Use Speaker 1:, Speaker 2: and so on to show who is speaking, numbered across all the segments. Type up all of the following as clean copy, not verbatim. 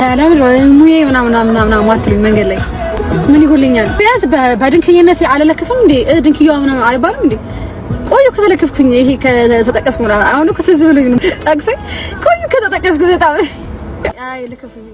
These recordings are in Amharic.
Speaker 1: ለምን ሙዬ ምናምን ማትሉኝ መንገድ ላይ ምን ይጎልኛል? ቢያንስ በድንክዬነት አላለከፍም እንዴ? ድንክዬዋ ምናምን አይባልም እንዴ? ቆዩ ከተለከፍኩኝ ይሄ ከተጠቀስኩ ምናምን አሁን እኮ ትዝ ብሎኝ ነው ጠቅሰኝ ቆዩ ከተጠቀስኩ በጣም አይ ልከፍኝ።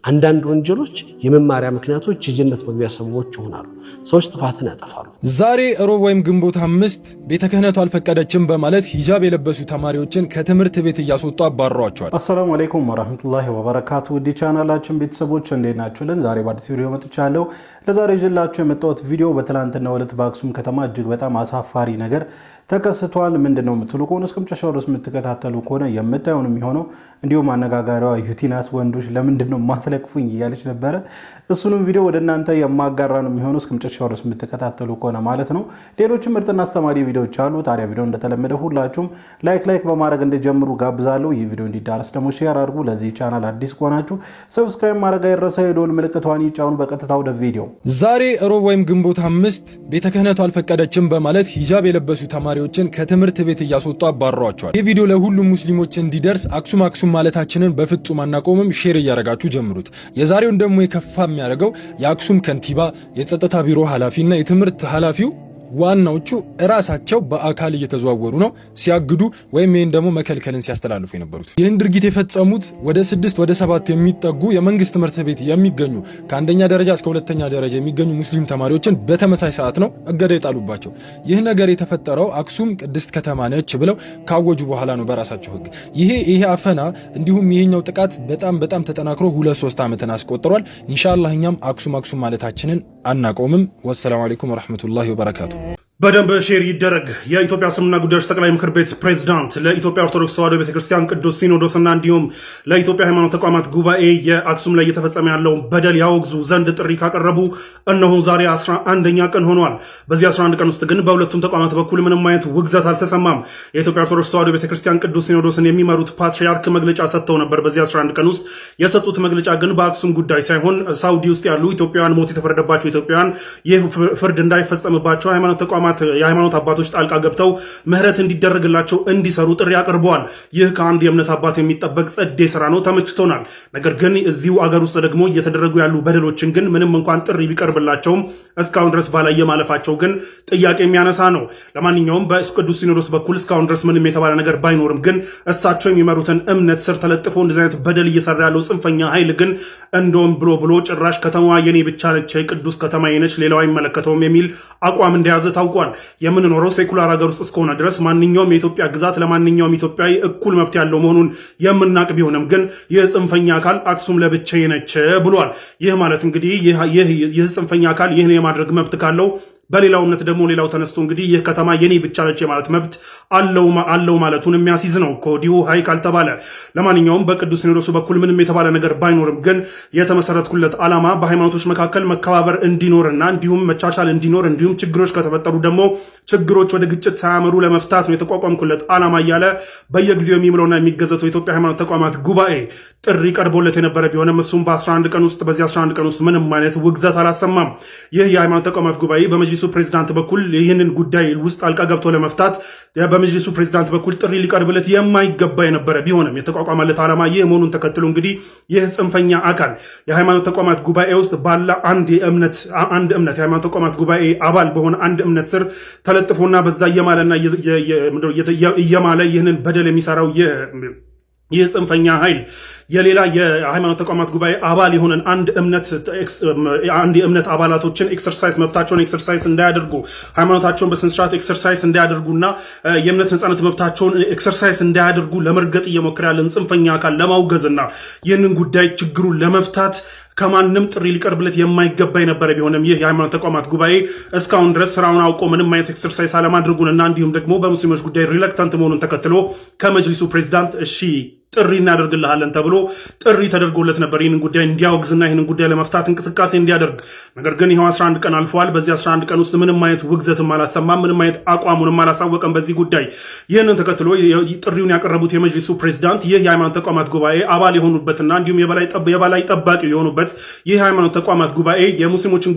Speaker 2: አንዳንድ ወንጀሎች የመማሪያ ምክንያቶች የጀነት መግቢያ ሰዎች ይሆናሉ። ሰዎች ጥፋትን ያጠፋሉ።
Speaker 3: ዛሬ ሮብ ወይም ግንቦት 5 ቤተ ክህነቱ አልፈቀደችም በማለት ሂጃብ የለበሱ ተማሪዎችን ከትምህርት ቤት እያስወጡ አባረዋቸዋል።
Speaker 4: አሰላሙ አለይኩም ወራህመቱላሂ ወበረካቱ። ውድ ቻናላችን ቤተሰቦች እንዴት ናችሁልን? ዛሬ በአዲስ ቪዲዮ መጥቻለሁ። ለዛሬ ይዤላችሁ የመጣሁት ቪዲዮ በትናንትናው ዕለት በአክሱም ከተማ እጅግ በጣም አሳፋሪ ነገር ተከስቷል። ምንድነው የምትሉ ከሆነ እስከ መጨረሻው ድረስ የምትከታተሉ ከሆነ የምታዩን የሚሆነው እንዲሁም አነጋጋሪዋ ዩቲናስ ወንዶች ለምንድነው ማትለቅፉኝ እያለች ነበረ። እሱንም ቪዲዮ ወደ እናንተ የማጋራ ነው የሚሆነው እስከ መጨረሻው ድረስ የምትከታተሉ ከሆነ ማለት ነው። ሌሎችም ምርጥና አስተማሪ ቪዲዮዎች አሉ። ታዲያ ቪዲዮ እንደተለመደ ሁላችሁም ላይክ በማድረግ እንድጀምሩ ጋብዛለሁ። ይህ ቪዲዮ እንዲዳረስ ደግሞ ሼር አድርጉ። ለዚህ ቻናል አዲስ ከሆናችሁ ሰብስክራይብ ማድረግ አይረሳ። የደወል ምልክቷን ይጫኑ። በቀጥታ ወደ ቪዲዮ።
Speaker 3: ዛሬ ሮብ ወይም ግንቦት 5 ቤተ ክህነቱ አልፈቀደችም በማለት ሂጃብ የለበሱ ተማሪዎችን ከትምህርት ቤት እያስወጡ አባረዋቸዋል። ይህ ቪዲዮ ለሁሉም ሙስሊሞች እንዲደርስ አክሱም ማለታችንን በፍጹም አናቆምም። ሼር እያረጋችሁ ጀምሩት። የዛሬውን ደግሞ የከፋ የሚያደርገው የአክሱም ከንቲባ፣ የጸጥታ ቢሮ ኃላፊና የትምህርት ኃላፊው ዋናዎቹ እራሳቸው በአካል እየተዘዋወሩ ነው ሲያግዱ ወይም ይህን ደግሞ መከልከልን ሲያስተላልፉ የነበሩት። ይህን ድርጊት የፈጸሙት ወደ 6 ወደ 7 የሚጠጉ የመንግስት ትምህርት ቤት የሚገኙ ከአንደኛ ደረጃ እስከ ሁለተኛ ደረጃ የሚገኙ ሙስሊም ተማሪዎችን በተመሳሳይ ሰዓት ነው እገዳ የጣሉባቸው። ይህ ነገር የተፈጠረው አክሱም ቅድስት ከተማ ነች ብለው ካወጁ በኋላ ነው በራሳቸው ህግ። ይሄ አፈና እንዲሁም ይሄኛው ጥቃት በጣም ተጠናክሮ 2-3 ዓመትን አስቆጥሯል። ኢንሻአላህ እኛም አክሱም ማለታችንን አናቆምም። ወሰላሙ አለይኩም ወራህመቱላሂ ወበረካቱ።
Speaker 5: በደንብ ሼር ይደረግ። የኢትዮጵያ እስልምና ጉዳዮች ጠቅላይ ምክር ቤት ፕሬዝዳንት ለኢትዮጵያ ኦርቶዶክስ ተዋሕዶ ቤተክርስቲያን ቅዱስ ሲኖዶስና እንዲሁም ለኢትዮጵያ ሃይማኖት ተቋማት ጉባኤ የአክሱም ላይ እየተፈጸመ ያለውን በደል ያወግዙ ዘንድ ጥሪ ካቀረቡ እነሆ ዛሬ 11ኛ ቀን ሆኗል። በዚህ 11 ቀን ውስጥ ግን በሁለቱም ተቋማት በኩል ምንም አይነት ውግዘት አልተሰማም። የኢትዮጵያ ኦርቶዶክስ ተዋሕዶ ቤተክርስቲያን ቅዱስ ሲኖዶስን የሚመሩት ፓትርያርክ መግለጫ ሰጥተው ነበር። በዚህ 11 ቀን ውስጥ የሰጡት መግለጫ ግን በአክሱም ጉዳይ ሳይሆን ሳውዲ ውስጥ ያሉ ኢትዮጵያውያን ሞት የተፈረደባቸው ኢትዮጵያውያን ይህ ፍርድ እንዳይፈጸምባቸው ሃይማኖት ተቋማት የሃይማኖት አባቶች ጣልቃ ገብተው ምህረት እንዲደረግላቸው እንዲሰሩ ጥሪ አቅርበዋል። ይህ ከአንድ የእምነት አባት የሚጠበቅ ጸዴ ስራ ነው፣ ተመችቶናል። ነገር ግን እዚሁ አገር ውስጥ ደግሞ እየተደረጉ ያሉ በደሎችን ግን ምንም እንኳን ጥሪ ቢቀርብላቸውም እስካሁን ድረስ ባላየ ማለፋቸው ግን ጥያቄ የሚያነሳ ነው። ለማንኛውም በቅዱስ ሲኖዶስ በኩል እስካሁን ድረስ ምንም የተባለ ነገር ባይኖርም ግን እሳቸው የሚመሩትን እምነት ስር ተለጥፎ እንደዚህ አይነት በደል እየሰራ ያለው ጽንፈኛ ኃይል ግን እንደውም ብሎ ጭራሽ ከተማዋ የኔ ብቻ ነች፣ ቅዱስ ከተማ ነች፣ ሌላው አይመለከተውም የሚል አቋም እንደያዘ ታውቋል። የምንኖረው ሴኩላር ሀገር ውስጥ እስከሆነ ድረስ ማንኛውም የኢትዮጵያ ግዛት ለማንኛውም ኢትዮጵያዊ እኩል መብት ያለው መሆኑን የምናቅ ቢሆንም ግን ይህ ጽንፈኛ አካል አክሱም ለብቻዬ ነች ብሏል። ይህ ማለት እንግዲህ ይህ ጽንፈኛ አካል ይህን የማድረግ መብት ካለው በሌላው እምነት ደግሞ ሌላው ተነስቶ እንግዲህ ይህ ከተማ የኔ ብቻ ነች ማለት መብት አለው ማለቱን የሚያስይዝ ነው ከወዲሁ ሀይ ካልተባለ። ለማንኛውም በቅዱስ ሲኖዶሱ በኩል ምንም የተባለ ነገር ባይኖርም ግን የተመሰረትኩለት ዓላማ በሃይማኖቶች መካከል መከባበር እንዲኖርና እንዲሁም መቻቻል እንዲኖር እንዲሁም ችግሮች ከተፈጠሩ ደግሞ ችግሮች ወደ ግጭት ሳያመሩ ለመፍታት ነው የተቋቋምኩለት ዓላማ እያለ በየጊዜው የሚምለውና የሚገዘተው የኢትዮጵያ ሃይማኖት ተቋማት ጉባኤ ጥሪ ቀርቦለት የነበረ ቢሆንም እሱም በ11 ቀን ውስጥ በዚህ 11 ቀን ውስጥ ምንም አይነት ውግዘት አላሰማም። ይህ የሃይማኖት ተቋማት ጉባኤ በመጅሊሱ ፕሬዝዳንት በኩል ይህንን ጉዳይ ውስጥ አልቃ ገብቶ ለመፍታት በመጅሊሱ ፕሬዝዳንት በኩል ጥሪ ሊቀርብለት የማይገባ የነበረ ቢሆንም የተቋቋመለት ዓላማ ይህ መሆኑን ተከትሎ እንግዲህ ይህ ጽንፈኛ አካል የሃይማኖት ተቋማት ጉባኤ ውስጥ ባለ አንድ እምነት የሃይማኖት ተቋማት ጉባኤ አባል በሆነ አንድ እምነት ስር ተለጥፎና በዛ እየማለ ይህንን በደል የሚሰራው ይህ ጽንፈኛ ኃይል የሌላ የሃይማኖት ተቋማት ጉባኤ አባል የሆነን አንድ የእምነት አባላቶችን መብታቸውን ኤክሰርሳይዝ እንዳያደርጉ ሃይማኖታቸውን በስነስርዓት ኤክሰርሳይዝ እንዳያደርጉና የእምነት ነፃነት መብታቸውን ኤክሰርሳይዝ እንዳያደርጉ ለመርገጥ እየሞከረ ያለን ጽንፈኛ አካል ለማውገዝና ይህንን ጉዳይ ችግሩን ለመፍታት ከማንም ጥሪ ሊቀርብለት የማይገባ የነበረ ቢሆንም ይህ የሃይማኖት ተቋማት ጉባኤ እስካሁን ድረስ ስራውን አውቆ ምንም አይነት ኤክሰርሳይዝ አለማድረጉንና እንዲሁም ደግሞ በሙስሊሞች ጉዳይ ሪለክታንት መሆኑን ተከትሎ ከመጅሊሱ ፕሬዝዳንት እሺ ጥሪ እናደርግልሃለን ተብሎ ጥሪ ተደርጎለት ነበር ይህንን ጉዳይ እንዲያወግዝና ይህንን ጉዳይ ለመፍታት እንቅስቃሴ እንዲያደርግ። ነገር ግን ይኸው 11 ቀን አልፏል። በዚህ 11 ቀን ውስጥ ምንም አይነት ውግዘትም አላሰማም፣ ምንም አይነት አቋሙንም አላሳወቀም በዚህ ጉዳይ። ይህንን ተከትሎ ጥሪውን ያቀረቡት የመጅሊሱ ፕሬዝዳንት ይህ የሃይማኖት ተቋማት ጉባኤ አባል የሆኑበትና እንዲሁም የበላይ ጠባቂ የሆኑበት ይህ ሃይማኖት ተቋማት ጉባኤ የሙስሊሞችን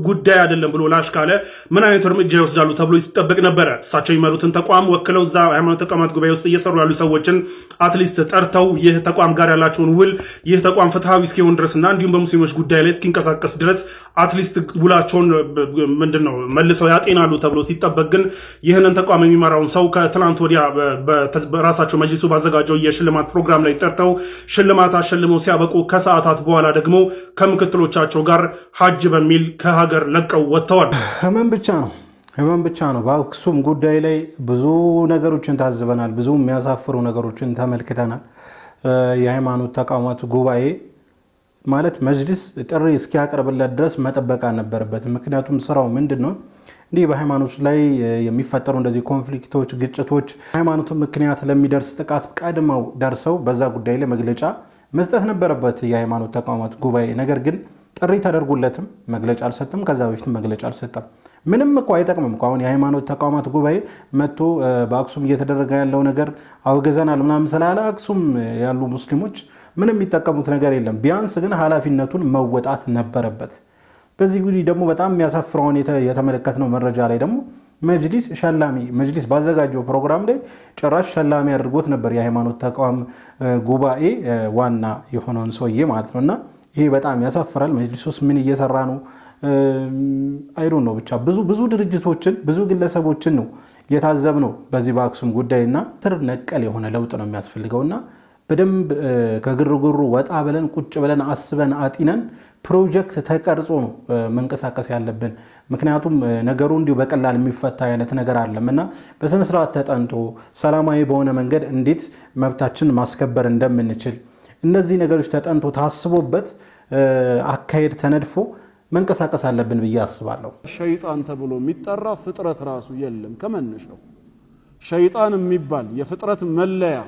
Speaker 5: ጉዳይ አይደለም ብሎ ላሽ ካለ ምን አይነት እርምጃ ይወስዳሉ ተብሎ ይጠበቅ ነበረ። እሳቸው የሚመሩትን ተቋም ወክለው እዛ ሃይማኖት ተቋማት ጉባኤ ውስጥ እየሰሩ ያሉ ሰዎችን አትሊስት አትሊስት ጠርተው ይህ ተቋም ጋር ያላቸውን ውል ይህ ተቋም ፍትሃዊ እስኪሆን ድረስና እንዲሁም በሙስሊሞች ጉዳይ ላይ እስኪንቀሳቀስ ድረስ አትሊስት ውላቸውን ምንድነው መልሰው ያጤናሉ ተብሎ ሲጠበቅ ግን ይህንን ተቋም የሚመራውን ሰው ከትላንት ወዲያ በራሳቸው መጅሊሱ ባዘጋጀው የሽልማት ፕሮግራም ላይ ጠርተው ሽልማት አሸልመው ሲያበቁ ከሰዓታት በኋላ ደግሞ ከምክትሎቻቸው ጋር ሐጅ በሚል ከሀገር ለቀው ወጥተዋል።
Speaker 4: ህመም ብቻ ነው። በአክሱም ጉዳይ ላይ ብዙ ነገሮችን ታዝበናል። ብዙ የሚያሳፍሩ ነገሮችን ተመልክተናል። የሃይማኖት ተቋማት ጉባኤ ማለት መጅሊስ ጥሪ እስኪያቀርብለት ድረስ መጠበቅ አልነበረበትም። ምክንያቱም ስራው ምንድነው? እንዲህ በሃይማኖት ላይ የሚፈጠሩ እንደዚህ ኮንፍሊክቶች፣ ግጭቶች ሃይማኖቱ ምክንያት ለሚደርስ ጥቃት ቀድመው ደርሰው በዛ ጉዳይ ላይ መግለጫ መስጠት ነበረበት የሃይማኖት ተቋማት ጉባኤ። ነገር ግን ጥሪ ተደርጎለትም መግለጫ አልሰጠም። ከዛ በፊት መግለጫ አልሰጠም። ምንም እኮ አይጠቅምም እኮ አሁን የሃይማኖት ተቋማት ጉባኤ መጥቶ በአክሱም እየተደረገ ያለው ነገር አውገዘናል ምናምን ስላለ አክሱም ያሉ ሙስሊሞች ምንም የሚጠቀሙት ነገር የለም። ቢያንስ ግን ኃላፊነቱን መወጣት ነበረበት። በዚህ ጉዳይ ደግሞ በጣም የሚያሳፍረውን የተመለከትነው መረጃ ላይ ደግሞ መጅሊስ ባዘጋጀው ፕሮግራም ላይ ጭራሽ ሸላሚ አድርጎት ነበር የሃይማኖት ተቋም ጉባኤ ዋና የሆነውን ሰውዬ ማለት ነውና ይሄ በጣም ያሳፍራል። መጅሊሱስ ምን እየሰራ ነው? አይዶን ነው ብቻ ብዙ ድርጅቶችን ብዙ ግለሰቦችን ነው የታዘብነው በዚህ በአክሱም ጉዳይና ስር ነቀል የሆነ ለውጥ ነው የሚያስፈልገውና በደንብ ከግርግሩ ወጣ ብለን ቁጭ ብለን አስበን አጢነን ፕሮጀክት ተቀርጾ ነው መንቀሳቀስ ያለብን። ምክንያቱም ነገሩ እንዲሁ በቀላል የሚፈታ አይነት ነገር አይደለምና በስነ ስርዓት ተጠንቶ ሰላማዊ በሆነ መንገድ እንዴት መብታችን ማስከበር እንደምንችል እነዚህ ነገሮች ተጠንቶ ታስቦበት አካሄድ ተነድፎ መንቀሳቀስ አለብን ብዬ አስባለሁ።
Speaker 6: ሸይጣን ተብሎ የሚጠራ ፍጥረት ራሱ የለም ከመነሻው። ሸይጣን የሚባል የፍጥረት መለያ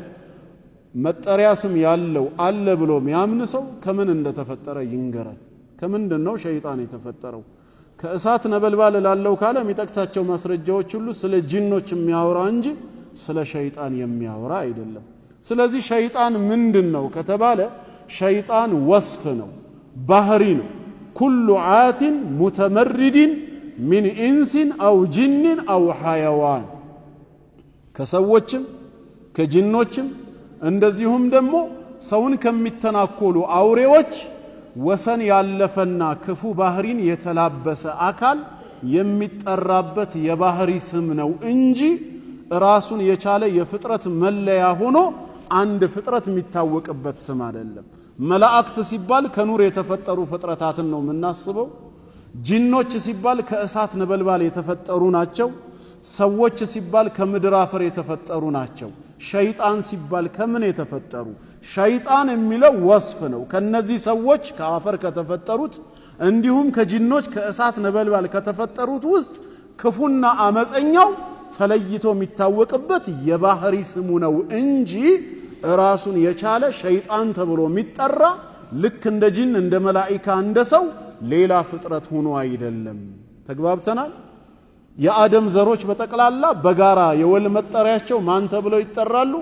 Speaker 6: መጠሪያ ስም ያለው አለ ብሎ የሚያምን ሰው ከምን እንደተፈጠረ ይንገራል። ከምንድነው ሸይጣን የተፈጠረው? ከእሳት ነበልባል ላለው ካለ የሚጠቅሳቸው ማስረጃዎች ሁሉ ስለ ጂኖች የሚያወራ እንጂ ስለ ሸይጣን የሚያወራ አይደለም። ስለዚህ ሸይጣን ምንድነው ከተባለ ሸይጣን ወስፍ ነው፣ ባህሪ ነው። ኩሉ ዓቲን ሙተመርዲን ሚን ኢንሲን አው ጂንን አው ሐያዋን ከሰዎችም ከጂኖችም እንደዚሁም ደግሞ ሰውን ከሚተናኮሉ አውሬዎች ወሰን ያለፈና ክፉ ባህሪን የተላበሰ አካል የሚጠራበት የባህሪ ስም ነው እንጂ ራሱን የቻለ የፍጥረት መለያ ሆኖ አንድ ፍጥረት የሚታወቅበት ስም አይደለም። መላእክት ሲባል ከኑር የተፈጠሩ ፍጥረታትን ነው የምናስበው። ጂኖች ሲባል ከእሳት ነበልባል የተፈጠሩ ናቸው። ሰዎች ሲባል ከምድር አፈር የተፈጠሩ ናቸው። ሸይጣን ሲባል ከምን የተፈጠሩ? ሸይጣን የሚለው ወስፍ ነው። ከነዚህ ሰዎች ከአፈር ከተፈጠሩት እንዲሁም ከጂኖች ከእሳት ነበልባል ከተፈጠሩት ውስጥ ክፉና አመፀኛው ተለይቶ የሚታወቅበት የባህሪ ስሙ ነው እንጂ ራሱን የቻለ ሸይጣን ተብሎ የሚጠራ ልክ እንደ ጂን እንደ መላእክት እንደ ሰው ሌላ ፍጥረት ሆኖ አይደለም። ተግባብተናል? የአደም ዘሮች በጠቅላላ በጋራ የወል መጠሪያቸው ማን ተብለው ይጠራሉ?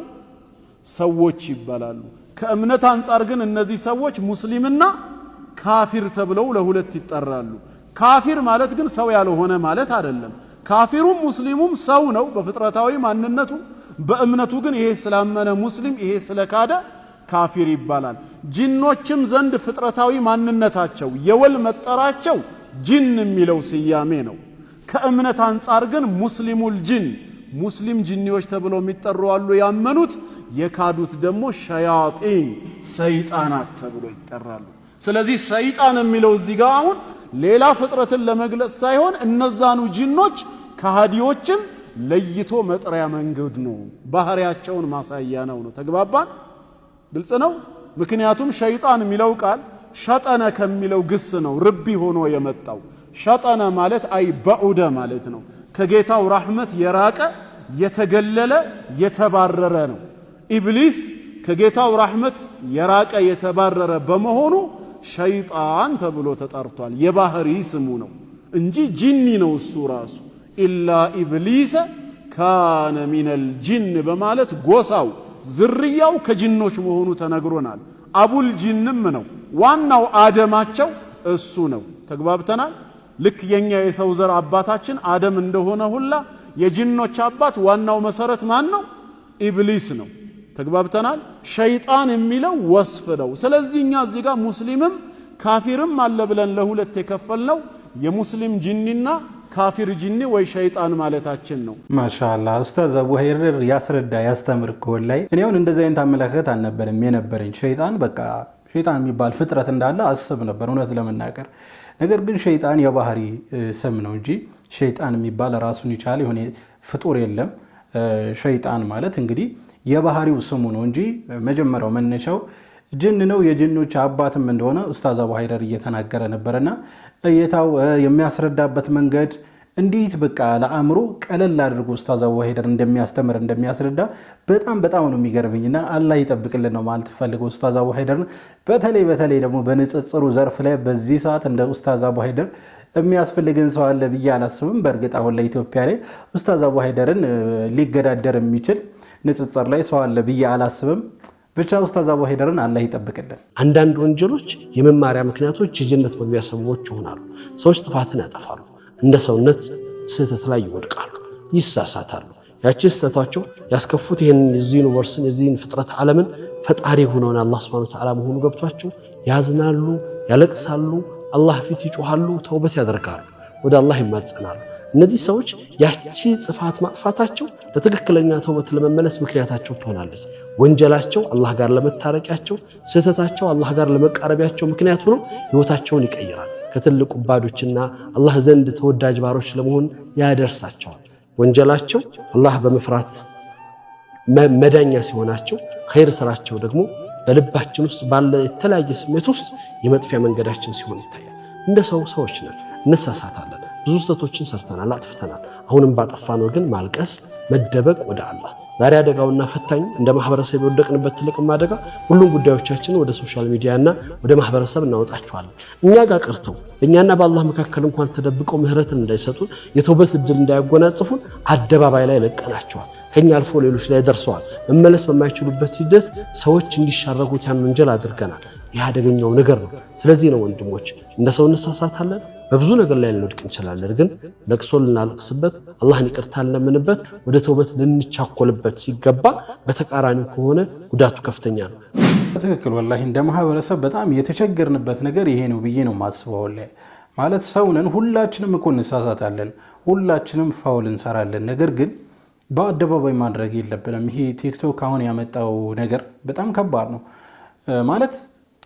Speaker 6: ሰዎች ይባላሉ። ከእምነት አንጻር ግን እነዚህ ሰዎች ሙስሊምና ካፊር ተብለው ለሁለት ይጠራሉ። ካፊር ማለት ግን ሰው ያልሆነ ማለት አይደለም። ካፊሩም ሙስሊሙም ሰው ነው በፍጥረታዊ ማንነቱ። በእምነቱ ግን ይሄ ስላመነ ሙስሊም፣ ይሄ ስለካደ ካፊር ይባላል። ጂኖችም ዘንድ ፍጥረታዊ ማንነታቸው የወል መጠራቸው ጂን የሚለው ስያሜ ነው። ከእምነት አንጻር ግን ሙስሊሙል ጂን ሙስሊም ጂኒዎች ተብለው የሚጠሩ አሉ ያመኑት። የካዱት ደግሞ ሸያጢን ሰይጣናት ተብለው ይጠራሉ። ስለዚህ ሰይጣን የሚለው እዚህ ጋር አሁን ሌላ ፍጥረትን ለመግለጽ ሳይሆን እነዛኑ ጂኖች ከሃዲዎችን ለይቶ መጥሪያ መንገድ ነው፣ ባህሪያቸውን ማሳያ ነው። ተግባባን? ግልጽ ነው። ምክንያቱም ሸይጣን የሚለው ቃል ሸጠነ ከሚለው ግስ ነው ርቢ ሆኖ የመጣው። ሸጠነ ማለት አይ በዑደ ማለት ነው። ከጌታው ረህመት የራቀ የተገለለ የተባረረ ነው። ኢብሊስ ከጌታው ረህመት የራቀ የተባረረ በመሆኑ ሸይጣን ተብሎ ተጠርቷል። የባህሪ ስሙ ነው እንጂ ጂኒ ነው እሱ ራሱ። ኢላ ኢብሊስ ካነ ሚነል ጂን በማለት ጎሳው ዝርያው ከጂኖች መሆኑ ተነግሮናል። አቡል ጂንም ነው፣ ዋናው አደማቸው እሱ ነው። ተግባብተናል? ልክ የኛ የሰው ዘር አባታችን አደም እንደሆነ ሁላ የጂኖች አባት ዋናው መሰረት ማን ነው? ኢብሊስ ነው። ተግባብተናል። ሸይጣን የሚለው ወስፍ ነው። ስለዚህ እኛ እዚህ ጋር ሙስሊምም ካፊርም አለ ብለን ለሁለት የከፈልነው የሙስሊም ጂኒና ካፊር ጂኒ ወይ ሸይጣን ማለታችን ነው።
Speaker 4: ማሻአላህ ኡስታዝ አቡ ኸይር ያስረዳ ያስተምር ኮላይ እኔውን እንደዚህ አይነት አመለካከት አልነበረም የነበረኝ። ሸይጣን በቃ ሸይጣን የሚባል ፍጥረት እንዳለ አስብ ነበር እውነት ለመናገር። ነገር ግን ሸይጣን የባህሪ ስም ነው እንጂ ሸይጣን የሚባል ራሱን ይቻል የሆነ ፍጡር የለም። ሸይጣን ማለት እንግዲህ የባህሪው ስሙ ነው እንጂ መጀመሪያው መነሻው ጅን ነው። የጅኖች አባትም እንደሆነ ኡስታዝ አቡ ኸይር እየተናገረ ነበርና እየታው የሚያስረዳበት መንገድ እንዴት በቃ ለአእምሮ ቀለል አድርጎ ኡስታዝ አቡ ኸይር እንደሚያስተምር እንደሚያስረዳ በጣም ነው የሚገርምኝና አላህ ይጠብቅልን ነው ማለት ፈልገው ኡስታዝ አቡ ኸይር በተለይ ደግሞ በንጽጽሩ ዘርፍ ላይ በዚህ ሰዓት እንደ ኡስታዝ አቡ ኸይር የሚያስፈልገን ሰው አለ ብዬ አላስብም። በእርግጥ አሁን ላይ ኢትዮጵያ ላይ ኡስታዝ አቡ ኸይርን ሊገዳደር የሚችል ንጽጽር ላይ ሰው አለ ብዬ አላስብም። ብቻ ኡስታዝ አቡ ኸይርን አላህ ይጠብቅልን።
Speaker 2: አንዳንድ ወንጀሎች የመማሪያ ምክንያቶች የጀነት መግቢያ ሰበቦች ይሆናሉ። ሰዎች ጥፋትን ያጠፋሉ፣ እንደ ሰውነት ስህተት ላይ ይወድቃሉ፣ ይሳሳታሉ። ያቺ ስህተታቸው ያስከፉት ይህን የዚህ ዩኒቨርስን የዚህን ፍጥረት ዓለምን ፈጣሪ ሆነውን አላህ ሱብሓነሁ ወተዓላ መሆኑ ገብቷቸው ያዝናሉ፣ ያለቅሳሉ፣ አላህ ፊት ይጮሃሉ፣ ተውበት ያደርጋሉ፣ ወደ አላህ ይማጸናሉ። እነዚህ ሰዎች ያቺ ጽፋት ማጥፋታቸው ለትክክለኛ ተውበት ለመመለስ ምክንያታቸው ትሆናለች። ወንጀላቸው አላህ ጋር ለመታረቂያቸው፣ ስህተታቸው አላህ ጋር ለመቃረቢያቸው ምክንያት ሆኖ ህይወታቸውን ይቀይራል። ከትልቁ ባዶችና አላህ ዘንድ ተወዳጅ ባሮች ለመሆን ያደርሳቸዋል። ወንጀላቸው አላህ በመፍራት መዳኛ ሲሆናቸው፣ ኸይር ስራቸው ደግሞ በልባችን ውስጥ ባለ የተለያየ ስሜት ውስጥ የመጥፊያ መንገዳችን ሲሆን ይታያል። እንደ ሰዎች ነን፣ እንሳሳታለን። ብዙ ስህተቶችን ሰርተናል፣ አጥፍተናል። አሁንም ባጠፋነው ግን ማልቀስ፣ መደበቅ ወደ አላህ። ዛሬ አደጋውና ፈታኝ እንደ ማህበረሰብ የወደቅንበት ትልቅም አደጋ ሁሉም ጉዳዮቻችን ወደ ሶሻል ሚዲያና ወደ ማህበረሰብ እናወጣቸዋለን። እኛ ጋር ቀርተው እኛና በአላህ መካከል እንኳን ተደብቀው ምህረትን እንዳይሰጡን የተውበት እድል እንዳያጎናጽፉን አደባባይ ላይ ለቀናቸዋል። ከኛ አልፎ ሌሎች ላይ ደርሰዋል። መመለስ በማይችሉበት ሂደት ሰዎች እንዲሻረጉት ያን ወንጀል አድርገናል። ይህ አደገኛው ነገር ነው። ስለዚህ ነው ወንድሞች እንደ ሰው እንሳሳታለን፣ በብዙ ነገር ላይ ልንወድቅ እንችላለን። ግን ለቅሶ ልናለቅስበት፣ አላህን ይቅርታ ልንለምንበት፣ ወደ ተውበት ልንቻኮልበት ሲገባ በተቃራኒው ከሆነ ጉዳቱ ከፍተኛ ነው።
Speaker 4: ትክክል። ወላሂ እንደ ማህበረሰብ በጣም የተቸገርንበት ነገር ይሄ ነው ብዬ ነው የማስበው። ማለት ሰውነን ሁላችንም እኮ እንሳሳታለን፣ ሁላችንም ፋውል እንሰራለን። ነገር ግን በአደባባይ ማድረግ የለብንም። ይሄ ቲክቶክ አሁን ያመጣው ነገር በጣም ከባድ ነው። ማለት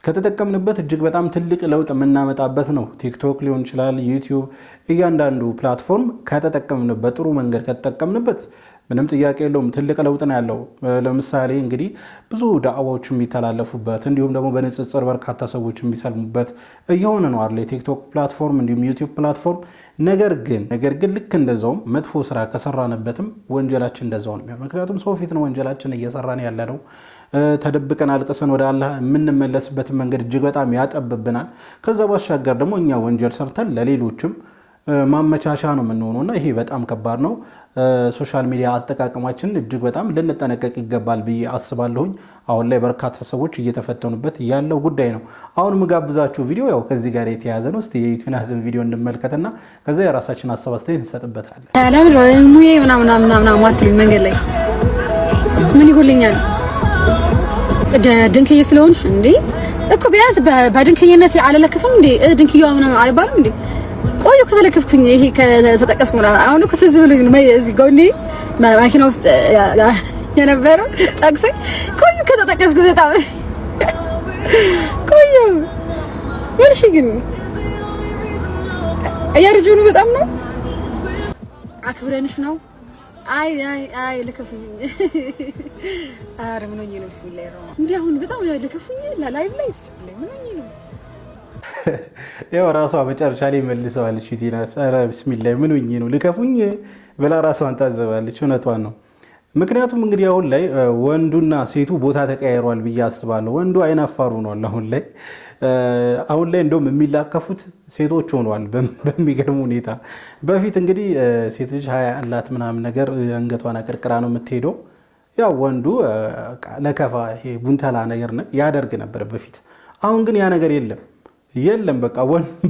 Speaker 4: ከተጠቀምንበት እጅግ በጣም ትልቅ ለውጥ የምናመጣበት ነው። ቲክቶክ ሊሆን ይችላል፣ ዩቲዩብ፣ እያንዳንዱ ፕላትፎርም ከተጠቀምንበት ጥሩ መንገድ ከተጠቀምንበት ምንም ጥያቄ የለውም ትልቅ ለውጥ ነው ያለው። ለምሳሌ እንግዲህ ብዙ ዳዕዋዎች የሚተላለፉበት እንዲሁም ደግሞ በንጽጽር በርካታ ሰዎች የሚሰልሙበት እየሆነ ነው አይደል ቲክቶክ ፕላትፎርም እንዲሁም ዩቲዩብ ፕላትፎርም። ነገር ግን ልክ እንደዛውም መጥፎ ስራ ከሰራንበትም ወንጀላችን እንደዛው ነው። ምክንያቱም ሰው ፊት ነው ወንጀላችን እየሰራን ያለ ነው። ተደብቀን አልቀሰን ወደ አላህ የምንመለስበት መንገድ እጅግ በጣም ያጠብብናል። ከዛ ባሻገር ደግሞ እኛ ወንጀል ሰርተን ለሌሎችም ማመቻቻ ነው የምንሆነውና ይሄ በጣም ከባድ ነው። ሶሻል ሚዲያ አጠቃቀማችን እጅግ በጣም ልንጠነቀቅ ይገባል ብዬ አስባለሁኝ። አሁን ላይ በርካታ ሰዎች እየተፈተኑበት ያለው ጉዳይ ነው። አሁን ምጋብዛችሁ ቪዲዮ ያው ከዚህ ጋር የተያያዘ ነው። እስቲ የዩቲዩብ ቪዲዮ እንመልከትና ከዛ የራሳችን ሀሳብ አስተያየት እንሰጥበታለን።
Speaker 1: ለምን ሙዬ ምናምን ማትሉኝ መንገድ ላይ ምን ይጎልኛል? ድንክዬ ስለሆንሽ እንዴ እኮ ቢያንስ በድንክዬነት አለለክፍም እንዴ? ድንክዬዋ ምናምን አይባልም እንዴ? ቆዩ ከተለከፍኩኝ ይሄ ከተጠቀስኩ ምናምን አሁን እኮ ትዝ ብሎኝ ነው እዚህ ጎኔ ማኪና ውስጥ የነበረው ጠቅሶኝ ቆዩ ከተጠቀስኩ በጣም ቆዩ። ወልሽ ግን ያርጁኑ በጣም ነው አክብረንሽ ነው። አይ ልከፉኝ። አረ ምን ሆኜ ነው? ቢስሚላህ ነው እንዴ? አሁን በጣም ልከፉኝ ላይቭ ላይ ቢስሚላህ ምን ሆኜ ነው?
Speaker 4: ያው ራሷ መጨረሻ ላይ መልሰዋለች። ቲና ሰራ ቢስሚላህ ምን ሆኜ ነው ልከፉኝ ብላ ራሷን ታዘባለች። እውነቷን ነው። ምክንያቱም እንግዲህ አሁን ላይ ወንዱና ሴቱ ቦታ ተቀያይሯል ብዬ አስባለሁ። ወንዱ አይናፋሩ ነው አሁን ላይ እንደውም የሚላከፉት ሴቶች ሆነዋል በሚገርም ሁኔታ። በፊት እንግዲህ ሴት ልጅ ሀያ አላት ምናምን ነገር አንገቷን አቀርቅራ ነው የምትሄደው። ያው ወንዱ ለከፋ ይሄ ጉንተላ ነገር ያደርግ ነበር በፊት። አሁን ግን ያ ነገር የለም። የለም በቃ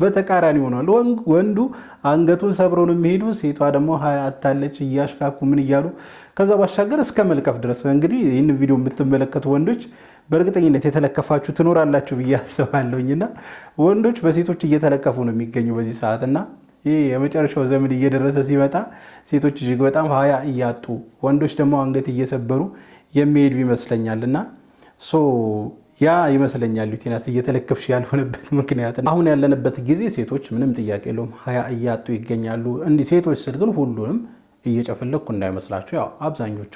Speaker 4: በተቃራኒ ሆኗል። ወንዱ አንገቱን ሰብሮ ነው የሚሄዱ፣ ሴቷ ደግሞ ሀያ አታለች እያሽካኩ ምን እያሉ ከዛ ባሻገር እስከ መልቀፍ ድረስ። እንግዲህ ይህን ቪዲዮ የምትመለከቱ ወንዶች በእርግጠኝነት የተለከፋችሁ ትኖራላችሁ ብዬ አስባለሁኝና ወንዶች በሴቶች እየተለከፉ ነው የሚገኙ በዚህ ሰዓትና ይህ የመጨረሻው ዘመን እየደረሰ ሲመጣ ሴቶች እጅግ በጣም ሀያ እያጡ ወንዶች ደግሞ አንገት እየሰበሩ የሚሄዱ ይመስለኛልና ያ ይመስለኛል ዩቲናስ እየተለከፍሽ ያልሆነበት ምክንያት። አሁን ያለንበት ጊዜ ሴቶች ምንም ጥያቄ የለውም ሀያ እያጡ ይገኛሉ። እንዲህ ሴቶች ስል ግን ሁሉንም እየጨፈለኩ እንዳይመስላችሁ፣ ያው አብዛኞቹ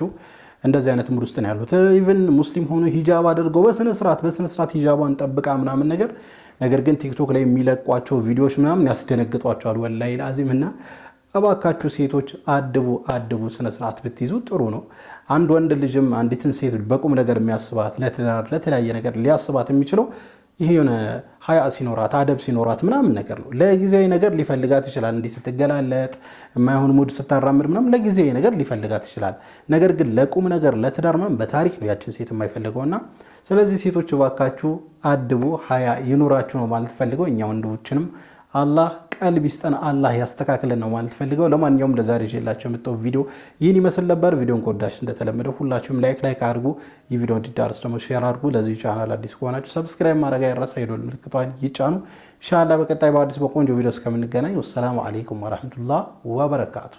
Speaker 4: እንደዚህ አይነት ሙድ ውስጥ ነው ያሉት። ኢቭን ሙስሊም ሆኖ ሂጃብ አድርገው በስነ ስርዓት ሂጃቧን ጠብቃ ምናምን ነገር ግን ቲክቶክ ላይ የሚለቋቸው ቪዲዮዎች ምናምን ያስደነግጧቸዋል። ወላሂ ላዚምና እባካችሁ ሴቶች አድቡ፣ ስነ ስርዓት ብትይዙ ጥሩ ነው። አንድ ወንድ ልጅም አንዲትን ሴት በቁም ነገር የሚያስባት ለተለያየ ነገር ሊያስባት የሚችለው ይሄ የሆነ ሀያ ሲኖራት አደብ ሲኖራት ምናምን ነገር ነው። ለጊዜያዊ ነገር ሊፈልጋት ይችላል። እንዲህ ስትገላለጥ የማይሆን ሙድ ስታራምድ ምናምን ለጊዜያዊ ነገር ሊፈልጋት ይችላል። ነገር ግን ለቁም ነገር ለትዳር ምናምን በታሪክ ነው ያችን ሴት የማይፈልገውና ስለዚህ ሴቶች እባካችሁ አድቡ፣ ሀያ ይኑራችሁ ነው ማለት ፈልገው። እኛ ወንዶችንም አላህ ቀልብ ይስጠን፣ አላህ ያስተካክለን ነው ማለት ፈልገው። ለማንኛውም ለዛሬ ይዤላችሁ የመጣው ቪዲዮ ይህን ይመስል ነበር። ቪዲዮን ከወዳችሁ እንደተለመደው ሁላችሁም ላይክ አድርጉ። ይህ ቪዲዮ እንዲዳረስ ደግሞ ሼር አድርጉ። ለዚህ ቻናል አዲስ ከሆናችሁ ሰብስክራይብ ማድረግ አይረሳ፣ የደወል ምልክቷን ይጫኑ። ኢንሻአላህ በቀጣይ በአዲስ በቆንጆ ቪዲዮ እስከምንገናኝ ወሰላሙ አለይኩም ወራህመቱላህ ወበረካቱ።